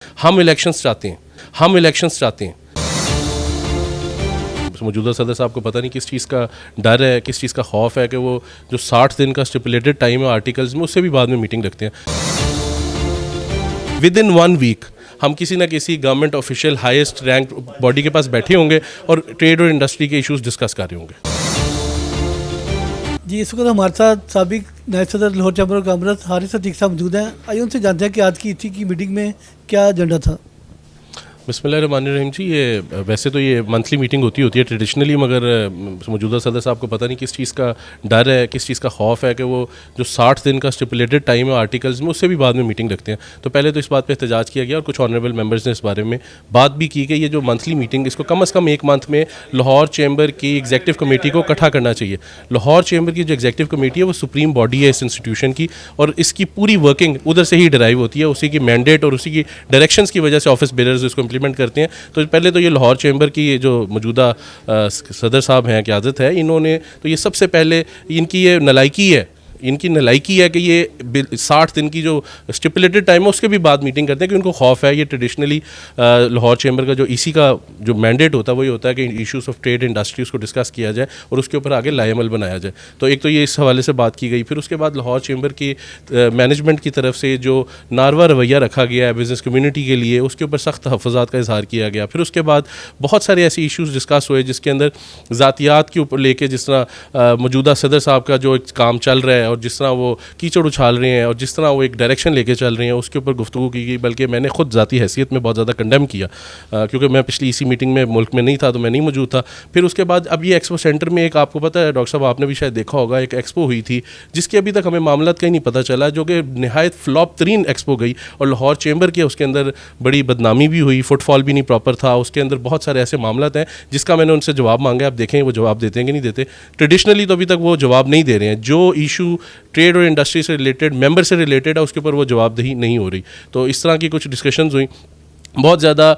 ہم الیکشنز چاہتے ہیں موجودہ صدر صاحب کو پتہ نہیں کس چیز کا ڈر ہے, کس چیز کا خوف ہے کہ وہ جو 60 دن کا اسٹیپولیٹڈ ٹائم ہے آرٹیکلز میں, اس سے بھی بعد میں میٹنگ رکھتے ہیں. ود ان 1 ویک ہم کسی نہ کسی government official highest rank body کے پاس بیٹھے ہوں گے اور ٹریڈ اور انڈسٹری کے ایشوز ڈسکس کر رہے ہوں گے. جی, اس وقت ہمارے ساتھ سابق نائب صدر Lahore chamber of commerce Haris Atiq صاحب موجود ہیں. آئیے ان سے جانتے ہیں کہ آج کی ایسی کی میٹنگ میں کیا ایجنڈا تھا. بسم اللہ الرحمن الرحیم. جی, یہ ویسے تو یہ منتھلی میٹنگ ہوتی ہے ٹریڈیشنلی, مگر موجودہ صدر صاحب کو پتہ نہیں کس چیز کا ڈر ہے, کس چیز کا خوف ہے کہ وہ جو 60 دن کا اسٹیپولیٹڈ ٹائم ہے آرٹیکلز میں, اس سے بھی بعد میں میٹنگ رکھتے ہیں. تو پہلے تو اس بات پہ احتجاج کیا گیا اور کچھ آنریبل ممبرز نے اس بارے میں بات بھی کی کہ یہ جو منتھلی میٹنگ اس کو کم از کم 1 منتھ میں لاہور چیمبر کی ایگزیکٹو کمیٹی کو اکٹھا کرنا چاہیے. لاہور چیمبر کی جو ایگزیکٹو کمیٹی ہے وہ سپریم باڈی ہے اس انسٹیٹیوشن کی, اور اس کی پوری ورکنگ ادھر سے ہی ڈرائیو ہوتی ہے, اسی کی مینڈیٹ اور اسی کی ڈائریکشنز کی وجہ سے آفس بیئرز اس کو امپلیمنٹ کرتے ہیں. تو پہلے تو یہ لاہور چیمبر کی جو موجودہ صدر صاحب ہیں, قیادت ہے, انہوں نے تو یہ سب سے پہلے ان کی یہ نالائکی ہے کہ یہ 60 دن کی جو اسٹیپولیٹڈ ٹائم ہے اس کے بھی بعد میٹنگ کرتے ہیں, کہ ان کو خوف ہے. یہ ٹریڈیشنلی لاہور چیمبر کا جو اسی کا جو مینڈیٹ ہوتا ہے وہی ہوتا ہے کہ ایشوز آف ٹریڈ انڈسٹری اس کو ڈسکس کیا جائے اور اس کے اوپر آگے لائے عمل بنایا جائے. تو ایک تو یہ اس حوالے سے بات کی گئی. پھر اس کے بعد لاہور چیمبر کی مینجمنٹ کی طرف سے جو ناروا رویہ رکھا گیا ہے بزنس کمیونٹی کے لیے, اس کے اوپر سخت تحفظات کا اظہار کیا گیا. پھر اس کے بعد بہت سارے ایسے ایشوز ڈسکس ہوئے جس کے اندر ذاتیات کے اوپر لے کے, جس طرح موجودہ صدر صاحب کا جو کام چل رہا ہے اور جس طرح وہ کیچڑ اچھال رہے ہیں اور جس طرح وہ ایک ڈائریکشن لے کے چل رہے ہیں, اس کے اوپر گفتگو کی گئی. بلکہ میں نے خود ذاتی حیثیت میں بہت زیادہ کنڈیم کیا, کیونکہ میں پچھلی اسی میٹنگ میں ملک میں نہیں تھا, تو میں نہیں موجود تھا. پھر اس کے بعد اب یہ ایکسپو سینٹر میں ایک, آپ کو پتہ ہے ڈاکٹر صاحب, آپ نے بھی شاید دیکھا ہوگا, ایک ایکسپو ہوئی تھی جس کی ابھی تک ہمیں معاملات کا ہی نہیں پتہ چلا, جو کہ نہایت فلاپ ترین ایکسپو گئی. اور لاہور چیمبر کے اس کے اندر بڑی بدنامی بھی ہوئی, فٹ فال بھی نہیں پراپر تھا. اس کے اندر بہت سارے ایسے معاملات ہیں جس کا میں نے ان سے جواب مانگا. آپ دیکھیں وہ جواب دیتے ہیں کہ نہیں دیتے. ٹریڈیشنلی تو ابھی تک وہ جواب نہیں دے رہے ہیں. جو ایشو ٹریڈ اور انڈسٹری سے ریلیٹڈ, ممبر سے ریلیٹڈ ہے, اس کے اوپر وہ جواب دہی نہیں ہو رہی. تو اس طرح کی کچھ ڈسکشنز ہوئیں. بہت زیادہ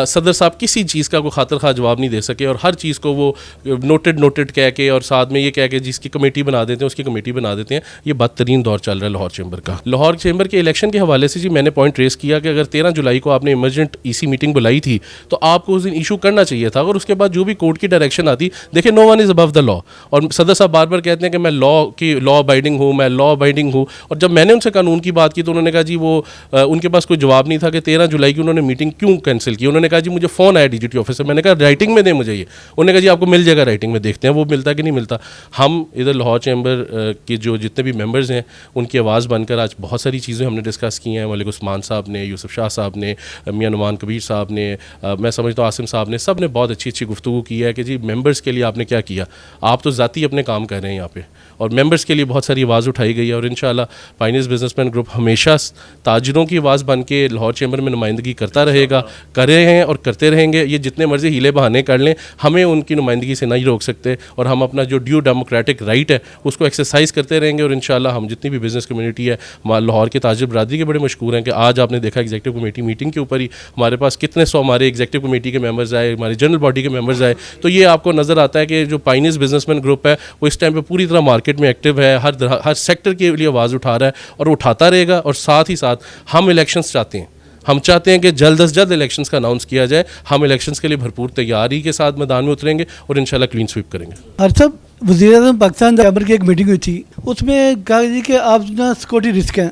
صدر صاحب کسی چیز کا کوئی خاطر خواہ جواب نہیں دے سکے, اور ہر چیز کو وہ نوٹڈ کہہ کے اور ساتھ میں یہ کہہ کے جس کی کمیٹی بنا دیتے ہیں اس کی کمیٹی بنا دیتے ہیں. یہ بدترین دور چل رہا ہے لاہور چیمبر کا. لاہور چیمبر کے الیکشن کے حوالے سے جی میں نے پوائنٹ ریز کیا کہ اگر 13 جولائی کو آپ نے ایمرجنٹ ایسی میٹنگ بلائی تھی تو آپ کو اس دن ایشو کرنا چاہیے تھا, اور اس کے بعد جو بھی کورٹ کی ڈائریکشن آتی, دیکھیں نو ون از ابو دا لا. اور صدر صاحب بار بار کہتے ہیں کہ میں لا ابائڈنگ ہوں, اور جب میں نے ان سے قانون کی بات کی تو انہوں نے کہا جی وہ ان کے پاس کوئی جواب نہیں تھا کہ 13 جولائی کی انہوں نے میٹنگ کیوں کینسل کی. انہوں نے کہا جی مجھے فون آیا ڈی جی ٹی آفس سے, میں نے کہا رائٹنگ میں دیں مجھے یہ. انہوں نے کہا جی آپ کو مل جائے گا رائٹنگ میں, دیکھتے ہیں وہ ملتا کہ نہیں ملتا. ہم ادھر لاہور چیمبر کے جو جتنے بھی ممبرز ہیں ان کی آواز بن کر آج بہت ساری چیزیں ہم نے ڈسکس کی ہیں. ملک عثمان صاحب نے, یوسف شاہ صاحب نے, میاں نعمان کبیر صاحب نے, میں سمجھتا ہوں عاصم صاحب نے, سب نے بہت اچھی گفتگو کی ہے کہ جی ممبرز کے لیے آپ نے کیا کیا. آپ تو ذاتی اپنے کام کر رہے ہیں یہاں پہ, اور ممبرز کے لیے بہت ساری آواز اٹھائی گئی ہے. اور انشاءاللہ پائنیئرز بزنس مین گروپ ہمیشہ تاجروں کی آواز بن کے لاہور چیمبر میں نمائندگی کرتا رہے گا, کر رہے ہیں اور کرتے رہیں گے. یہ جتنے مرضی ہیلے بہانے کر لیں, ہمیں ان کی نمائندگی سے نہیں روک سکتے, اور ہم اپنا جو ڈیو ڈیموکریٹک رائٹ ہے اس کو ایکسرسائز کرتے رہیں گے. اور انشاءاللہ ہم جتنی بھی بزنس کمیونٹی ہے, لاہور کے تاجر برادری کے بڑے مشکور ہیں کہ آج آپ نے دیکھا ایگزیکٹو کمیٹی میٹنگ کے اوپر ہی ہمارے پاس کتنے سو ہمارے ایگزیکٹو کمیٹی کے ممبرز آئے, ہماری جنرل باڈی کے ممبرز آئے. تو یہ آپ کو نظر آتا ہے کہ جو پائنیئرز بزنس مین گروپ ہے وہ اس ٹائم پہ پوری طرح مارکیٹ میں ایکٹیو ہے, ہر سیکٹر کے لیے آواز اٹھا رہا ہے اور اٹھاتا رہے گا. اور ساتھ ہی ساتھ ہم الیکشنز چاہتے ہیں کہ جلد از جلد الیکشنز کا اناؤنس کیا جائے. ہم الیکشنز کے لیے بھرپور تیاری کے ساتھ میدان میں اتریں گے اور انشاءاللہ کلین سویپ کریں گے. حارث صاحب, وزیر اعظم پاکستان چیمبر کی ایک میٹنگ ہوئی تھی, اس میں کہا جی کہ آپ نا سیکورٹی رسک ہیں.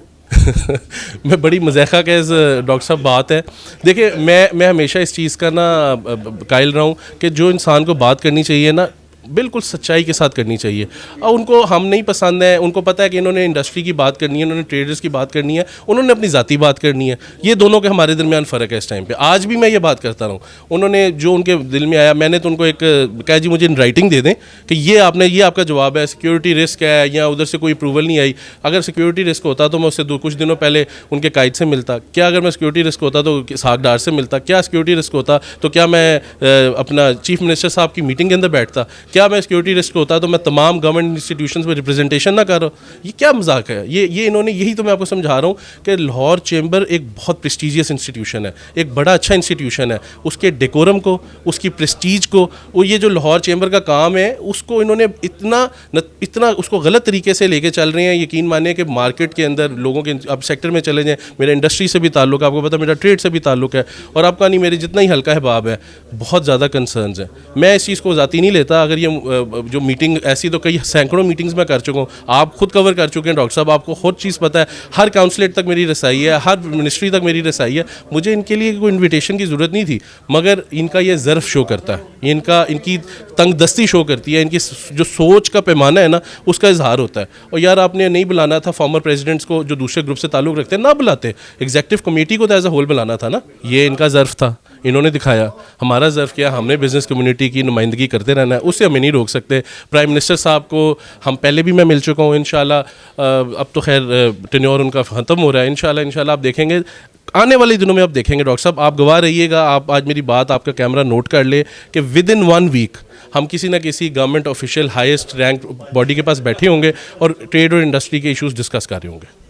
میں بڑی مزاحہ کے ڈاکٹر صاحب بات ہے. دیکھیں میں ہمیشہ اس چیز کا نا قائل رہا ہوں کہ جو انسان کو بات کرنی چاہیے نا بالکل سچائی کے ساتھ کرنی چاہیے. اور ان کو ہم نہیں پسند ہے, ان کو پتہ ہے کہ انہوں نے انڈسٹری کی بات کرنی ہے, انہوں نے ٹریڈرز کی بات کرنی ہے, انہوں نے اپنی ذاتی بات کرنی ہے. یہ دونوں کے ہمارے درمیان فرق ہے اس ٹائم پہ. آج بھی میں یہ بات کرتا رہا ہوں, انہوں نے جو ان کے دل میں آیا, میں نے تو ان کو ایک کہا جی مجھے ان رائٹنگ دے دیں کہ یہ آپ کا جواب ہے, سیکیورٹی رسک ہے یا ادھر سے کوئی اپروول نہیں آئی. اگر سیکیورٹی رسک ہوتا تو میں اس سے کچھ دنوں پہلے ان کے قائد سے ملتا. کیا اگر میں سیکیورٹی رسک ہوتا تو اسحاق ڈار سے ملتا. کیا سیکیورٹی رسک ہوتا تو کیا میں اپنا چیف منسٹر صاحب کی میٹنگ کے اندر بیٹھتا. کیا میں سیکورٹی رسک ہوتا تو میں تمام گورنمنٹ انسٹیٹیوشنز میں ریپرزنٹیشن نہ کر رہا ہوں؟ یہ کیا مذاق ہے؟ یہ انہوں نے, یہی تو میں آپ کو سمجھا رہا ہوں کہ لاہور چیمبر ایک بہت پریسٹیجیس انسٹیٹیوشن ہے, ایک بڑا اچھا انسٹیٹیوشن ہے. اس کے ڈیکورم کو, اس کی پریسٹیج کو, وہ یہ جو لاہور چیمبر کا کام ہے اس کو انہوں نے اتنا اس کو غلط طریقے سے لے کے چل رہے ہیں. یقین مانیں کہ مارکیٹ کے اندر لوگوں کے, اب سیکٹر میں چلے جائیں, میرا انڈسٹری سے بھی تعلق ہے, آپ کو پتا میرا ٹریڈ سے بھی تعلق ہے, اور آپ کا نہیں میرے جتنا ہی ہلکا حباب ہے, بہت زیادہ کنسرنز ہیں. میں اس چیز کو ذاتی نہیں لیتا. اگر یہ جو میٹنگ ایسی تو کئی سینکڑوں میٹنگز میں کر چکا ہوں, آپ خود کور کر چکے ہیں ڈاکٹر صاحب, آپ کو خود چیز پتہ ہے, ہر کاؤنسلیٹ تک میری رسائی ہے, ہر منسٹری تک میری رسائی ہے. مجھے ان کے لیے کوئی انویٹیشن کی ضرورت نہیں تھی, مگر ان کا یہ ظرف شو کرتا ہے, ان کی تنگ دستی شو کرتی ہے, ان کی جو سوچ کا پیمانہ ہے نا اس کا اظہار ہوتا ہے. اور یار آپ نے نہیں بلانا تھا فارمر پریزیڈنٹس کو جو دوسرے گروپ سے تعلق رکھتے ہیں, نہ بلاتے, ایگزیکٹو کمیٹی کو تو ایز اے ہول بلانا تھا نا. یہ ان کا ظرف تھا, انہوں نے دکھایا. ہمارا ظرف کیا, ہم نے بزنس کمیونٹی کی نمائندگی کرتے رہنا ہے, اس سے ہمیں نہیں روک سکتے. پرائم منسٹر صاحب کو ہم پہلے بھی میں مل چکا ہوں, انشاءاللہ اب تو خیر ٹینیور ان کا ختم ہو رہا ہے, انشاءاللہ آپ دیکھیں گے آنے والے دنوں میں. آپ دیکھیں گے ڈاکٹر صاحب, آپ گواہ رہیے گا, آپ آج میری بات آپ کا کیمرہ نوٹ کر لے کہ ود ان 1 ویک ہم کسی نہ کسی government official highest rank body کے پاس بیٹھے ہوں گے اور ٹریڈ اور انڈسٹری کے ایشوز ڈسکس کر رہے ہوں گے.